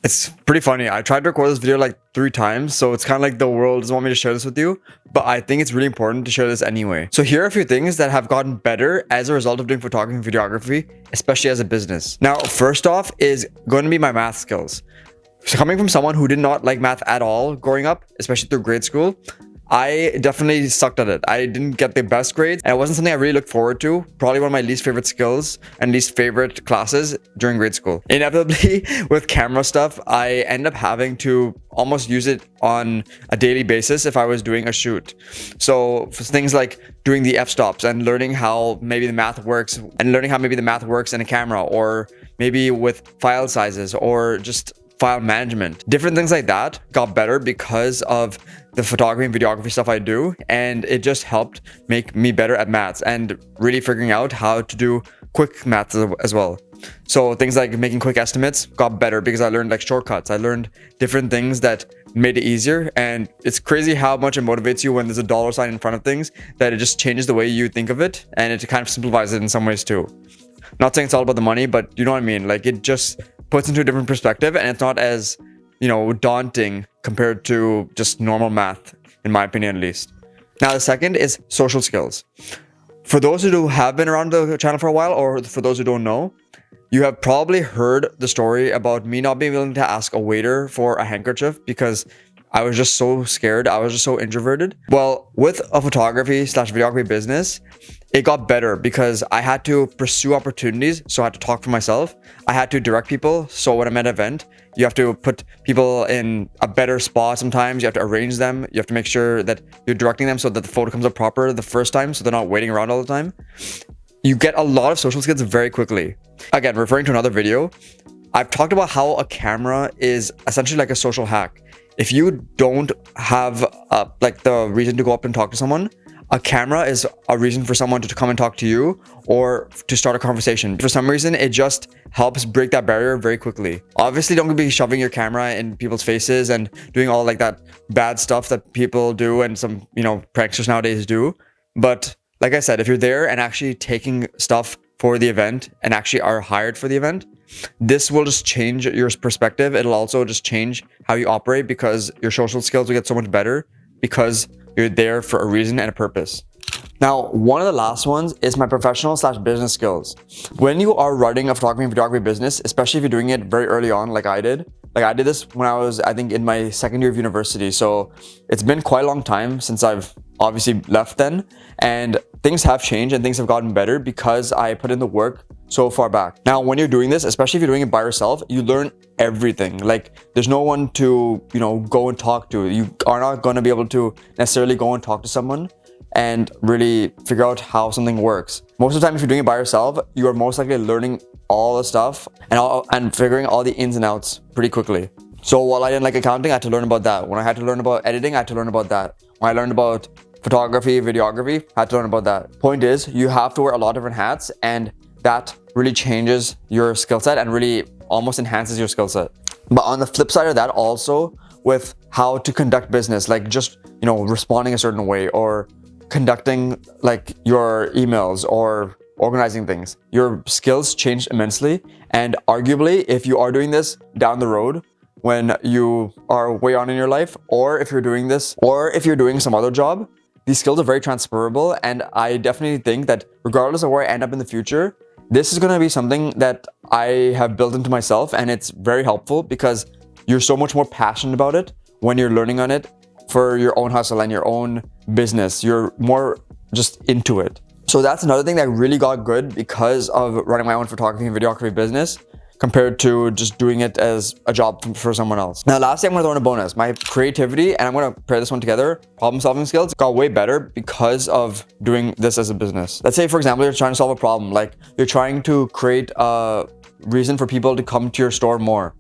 It's pretty funny. I tried to record this video like 3 times, so it's kind of like the world doesn't want me to share this with you, but I think it's really important to share this anyway. So here are a few things that have gotten better as a result of doing photography and videography, especially as a business. Now, first off is going to be my math skills. So coming from someone who did not like math at all growing up, especially through grade school, I definitely sucked at it. I didn't get the best grades, and it wasn't something I really looked forward to. Probably one of my least favorite skills and least favorite classes during grade school. Inevitably, with camera stuff, I end up having to almost use it on a daily basis if I was doing a shoot. So for things like doing the f-stops and learning how maybe the math works, and learning how maybe the math works in a camera, or maybe with file sizes, or just file management. Different things like that got better because of the photography and videography stuff I do, and it just helped make me better at maths and really figuring out how to do quick maths as well. So things like making quick estimates got better because I learned like shortcuts. I learned different things that made it easier, and it's crazy how much it motivates you when there's a dollar sign in front of things, that it just changes the way you think of it, and it kind of simplifies it in some ways too. Not saying it's all about the money, but you know what I mean? Like, it just puts into a different perspective, and it's not as, daunting compared to just normal math, in my opinion at least. Now, the second is social skills. For those who have been around the channel for a while, or for those who don't know, you have probably heard the story about me not being willing to ask a waiter for a handkerchief because I was just so scared. I was just so introverted. Well, with a photography/videography business, it got better because I had to pursue opportunities. So I had to talk for myself. I had to direct people. So when I'm at an event, you have to put people in a better spot sometimes. You have to arrange them. You have to make sure that you're directing them so that the photo comes up proper the first time, so they're not waiting around all the time. You get a lot of social skills very quickly. Again, referring to another video, I've talked about how a camera is essentially like a social hack. If you don't have like the reason to go up and talk to someone, a camera is a reason for someone to come and talk to you or to start a conversation. For some reason, it just helps break that barrier very quickly. Obviously, don't be shoving your camera in people's faces and doing all like that bad stuff that people do and some, pranksters nowadays do. But like I said, if you're there and actually taking stuff for the event and actually are hired for the event, this will just change your perspective. It'll also just change how you operate because your social skills will get so much better because you're there for a reason and a purpose. Now, one of the last ones is my professional/business skills. When you are running a photography and videography business, especially if you're doing it very early on, like I did this when I was, I think, in my second year of university. So it's been quite a long time since I've obviously left then, and things have changed and things have gotten better because I put in the work so far back. Now, when you're doing this, especially if you're doing it by yourself, you learn everything. Like, there's no one to, go and talk to. You are not going to be able to necessarily go and talk to someone and really figure out how something works. Most of the time, if you're doing it by yourself, you are most likely learning all the stuff and figuring all the ins and outs pretty quickly. So while I didn't like accounting, I had to learn about that. When I had to learn about editing, I had to learn about that. When I learned about photography, videography, I had to learn about that. Point is, you have to wear a lot of different hats, and that really changes your skill set and really almost enhances your skill set. But on the flip side of that, also with how to conduct business, like just, responding a certain way or conducting like your emails or organizing things, your skills changed immensely. And arguably, if you are doing this down the road, when you are way on in your life, or if you're doing this, or if you're doing some other job, these skills are very transferable. And I definitely think that regardless of where I end up in the future, this is going to be something that I have built into myself, and it's very helpful because you're so much more passionate about it when you're learning on it for your own hustle and your own business. You're more just into it. So that's another thing that really got good because of running my own photography and videography business compared to just doing it as a job for someone else. Now, lastly, I'm going to throw in a bonus. My creativity, and I'm going to pair this one together, problem-solving skills, got way better because of doing this as a business. Let's say, for example, you're trying to solve a problem. Like, you're trying to create a reason for people to come to your store more.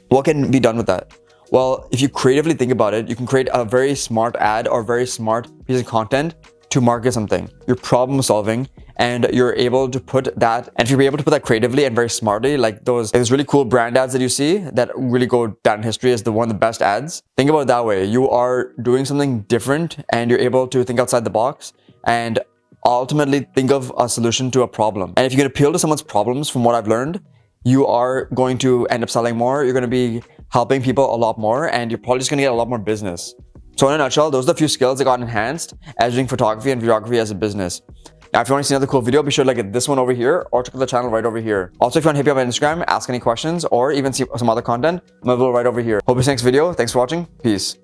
What can be done with that? Well, if you creatively think about it, you can create a very smart ad or very smart piece of content to market something. You're problem solving, and you're able to put that, and if you're able to put that creatively and very smartly, like those really cool brand ads that you see that really go down in history as one of the best ads. Think about it that way. You are doing something different, and you're able to think outside the box and ultimately think of a solution to a problem. And if you can appeal to someone's problems, from what I've learned, you are going to end up selling more. You're going to be helping people a lot more, and you're probably just going to get a lot more business. So in a nutshell, those are the few skills that got enhanced as doing photography and videography as a business. Now, if you want to see another cool video, be sure to like this one over here or check out the channel right over here. Also, if you want to hit me up on Instagram, ask any questions, or even see some other content, I'm available right over here. Hope you see you next video. Thanks for watching. Peace.